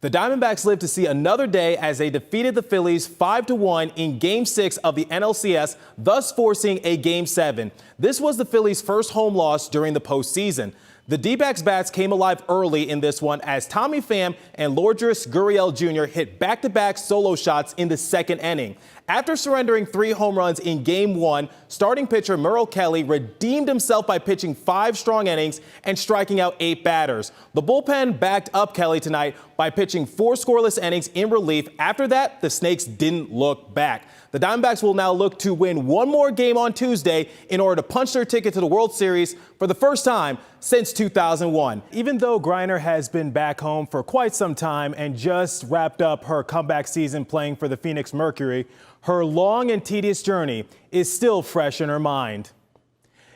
The Diamondbacks lived to see another day as they defeated the Phillies 5-1 in Game 6 of the NLCS, thus forcing a Game 7. This was the Phillies' first home loss during the postseason. The D-backs bats came alive early in this one as Tommy Pham and Lourdes Gurriel Jr. hit back-to-back solo shots in the second inning. After surrendering 3 home runs in Game 1, starting pitcher Merrill Kelly redeemed himself by pitching 5 strong innings and striking out 8 batters. The bullpen backed up Kelly tonight by pitching 4 scoreless innings in relief. After that, the Snakes didn't look back. The Diamondbacks will now look to win one more game on Tuesday in order to punch their ticket to the World Series for the first time since 2001. Even though Griner has been back home for quite some time and just wrapped up her comeback season playing for the Phoenix Mercury, her long and tedious journey is still fresh in her mind.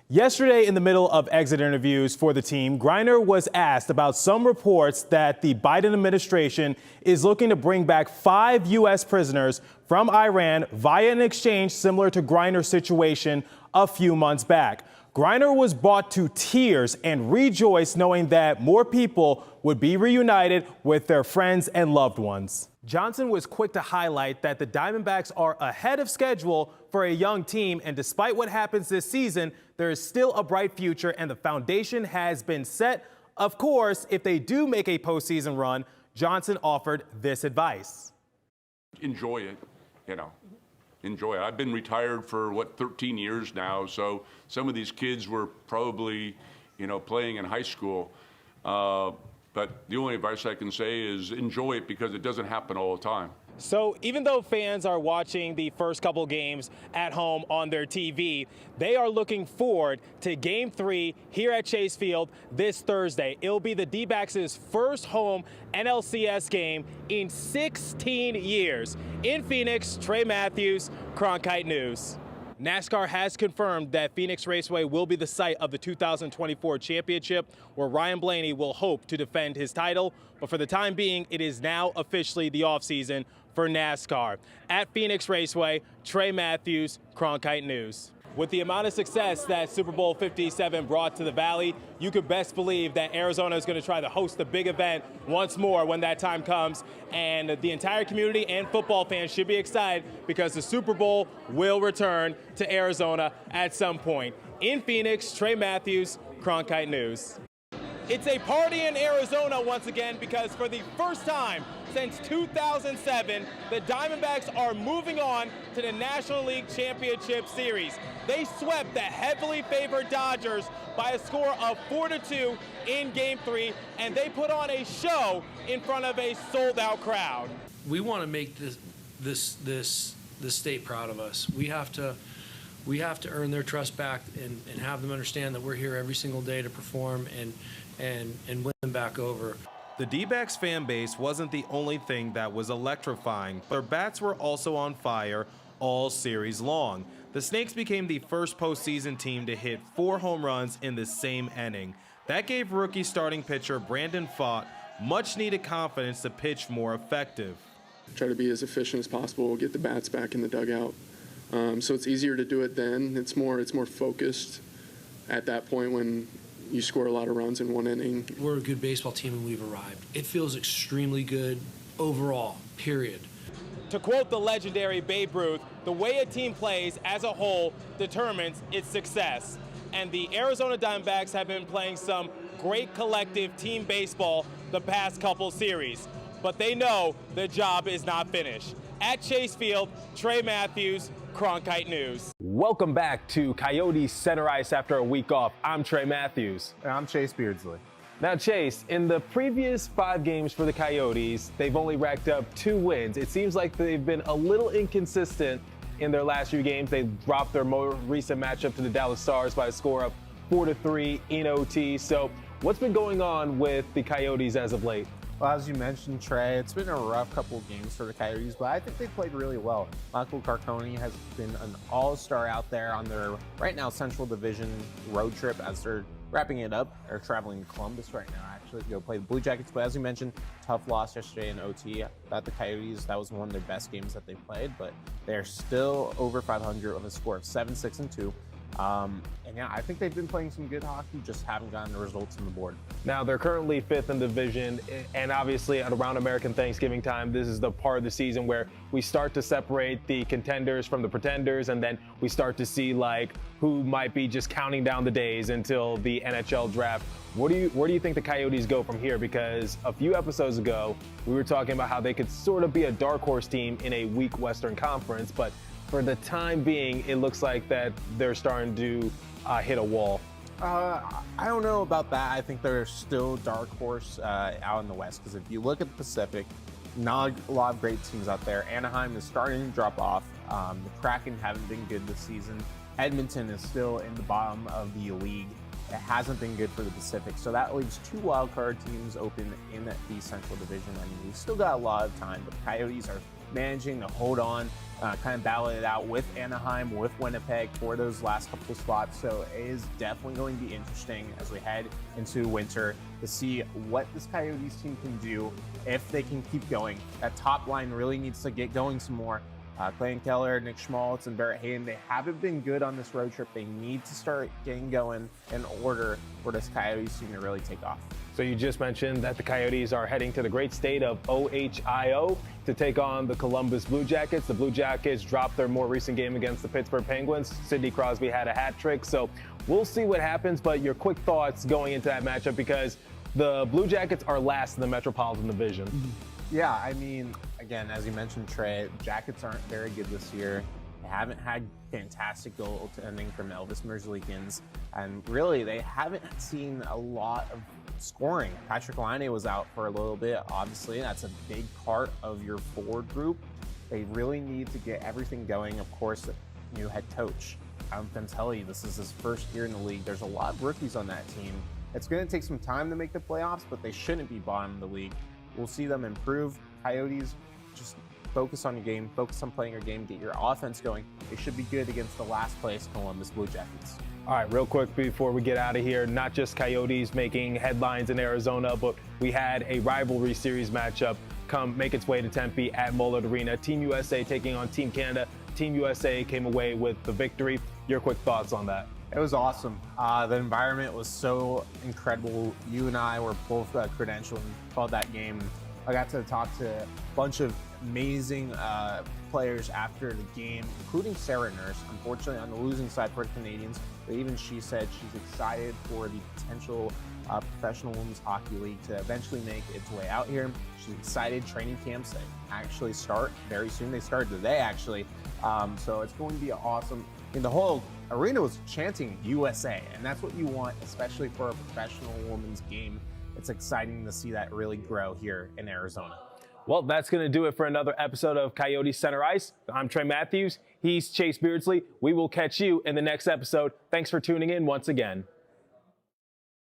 Yesterday, in the middle of exit interviews for the team, Griner was asked about some reports that the Biden administration is looking to bring back 5 U.S. prisoners from Iran via an exchange similar to Griner's situation a few months back. Griner was brought to tears and rejoiced knowing that more people would be reunited with their friends and loved ones. Johnson was quick to highlight that the Diamondbacks are ahead of schedule for a young team, and despite what happens this season, there is still a bright future and the foundation has been set. Of course, if they do make a postseason run, Johnson offered this advice. Enjoy it, enjoy it. I've been retired for 13 years now, so some of these kids were probably, playing in high school. But the only advice I can say is enjoy it because it doesn't happen all the time. So even though fans are watching the first couple games at home on their TV, they are looking forward to Game 3 here at Chase Field this Thursday. It'll be the D-backs' first home NLCS game in 16 years. In Phoenix, Trey Matthews, Cronkite News. NASCAR has confirmed that Phoenix Raceway will be the site of the 2024 championship, where Ryan Blaney will hope to defend his title. But for the time being, it is now officially the offseason for NASCAR. At Phoenix Raceway, Trey Matthews, Cronkite News. With the amount of success that Super Bowl 57 brought to the Valley, you could best believe that Arizona is going to try to host the big event once more when that time comes. And the entire community and football fans should be excited because the Super Bowl will return to Arizona at some point. In Phoenix, Trey Matthews, Cronkite News. It's a party in Arizona once again because for the first time since 2007, the Diamondbacks are moving on to the National League Championship Series. They swept the heavily favored Dodgers by a score of 4-2 in Game 3, and they put on a show in front of a sold-out crowd. We want to make this state proud of us. We have to earn their trust back and have them understand that we're here every single day to perform and win them back over. The D-backs fan base wasn't the only thing that was electrifying. Their bats were also on fire all series long. The Snakes became the first postseason team to hit 4 home runs in the same inning. That gave rookie starting pitcher Brandon Pfaadt much-needed confidence to pitch more effective. Try to be as efficient as possible, get the bats back in the dugout. So it's easier to do it then. It's more focused at that point when you score a lot of runs in one inning. We're a good baseball team and we've arrived. It feels extremely good overall, period. To quote the legendary Babe Ruth, the way a team plays as a whole determines its success. And the Arizona Diamondbacks have been playing some great collective team baseball the past couple series. But they know the job is not finished. At Chase Field, Trey Matthews, Cronkite News. Welcome back to Coyotes Center Ice after a week off. I'm Trey Matthews. And I'm Chase Beardsley. Now, Chase, in the previous 5 games for the Coyotes, they've only racked up 2 wins. It seems like they've been a little inconsistent in their last few games. They dropped their more recent matchup to the Dallas Stars by a score of 4-3 in OT. So what's been going on with the Coyotes as of late? Well, as you mentioned, Trey, it's been a rough couple of games for the Coyotes, but I think they played really well. Michael Carcone has been an all-star out there on their, right now, Central Division road trip as they're wrapping it up. They're traveling to Columbus right now, actually, to go play the Blue Jackets. But as you mentioned, tough loss yesterday in OT. That the Coyotes, that was one of their best games that they played, but they're still over 500 with a score of 7-6-2. And yeah, I think they've been playing some good hockey, just haven't gotten the results on the board. Now, they're currently 5th in the division, and obviously around American Thanksgiving time, this is the part of the season where we start to separate the contenders from the pretenders, and then we start to see like who might be just counting down the days until the NHL draft. Where do you think the Coyotes go from here? Because a few episodes ago, we were talking about how they could sort of be a dark horse team in a weak Western Conference, but for the time being, it looks like that they're starting to hit a wall. I don't know about that. I think they're still dark horse out in the West, because if you look at the Pacific, not a lot of great teams out there. Anaheim is starting to drop off. The Kraken haven't been good this season. Edmonton is still in the bottom of the league. It hasn't been good for the Pacific, so that leaves 2 wildcard teams open in the Central Division. I mean, we've still got a lot of time, but the Coyotes are managing to hold on, kind of battle it out with Anaheim, with Winnipeg for those last couple of spots. So it is definitely going to be interesting as we head into winter to see what this Coyotes team can do if they can keep going. That top line really needs to get going some more. Clayton Keller, Nick Schmaltz, and Barrett Hayden, they haven't been good on this road trip. They need to start getting going in order for this Coyotes team to really take off. So you just mentioned that the Coyotes are heading to the great state of Ohio to take on the Columbus Blue Jackets. The Blue Jackets dropped their more recent game against the Pittsburgh Penguins. Sidney Crosby had a hat trick, so we'll see what happens. But your quick thoughts going into that matchup, because the Blue Jackets are last in the Metropolitan Division. Yeah, I mean, again, as you mentioned, Trey, Jackets aren't very good this year. They haven't had fantastic goaltending from Elvis Merzlikins, and really, they haven't seen a lot of scoring. Patrick Laine was out for a little bit, obviously. That's a big part of your forward group. They really need to get everything going. Of course, new head coach, Adam Fantilli, this is his first year in the league. There's a lot of rookies on that team. It's going to take some time to make the playoffs, but they shouldn't be bottom of the league. We'll see them improve. Coyotes, just focus on your game, focus on playing your game, get your offense going. They should be good against the last place Columbus Blue Jackets. All right, real quick before we get out of here, not just Coyotes making headlines in Arizona, but we had a rivalry series matchup make its way to Tempe at Mullard Arena. Team USA taking on Team Canada. Team USA came away with the victory. Your quick thoughts on that? It was awesome. The environment was so incredible. You and I were both credentialed and called that game. I got to talk to a bunch of amazing players after the game, including Sarah Nurse, unfortunately on the losing side for the Canadians. But even she said she's excited for the potential professional women's hockey league to eventually make its way out here. She's excited. Training camps actually start very soon. They started today, actually. So it's going to be awesome. And the whole arena was chanting USA, and that's what you want, especially for a professional women's game. It's exciting to see that really grow here in Arizona. Well, that's going to do it for another episode of Coyote Center Ice. I'm Trey Matthews. He's Chase Beardsley. We will catch you in the next episode. Thanks for tuning in once again.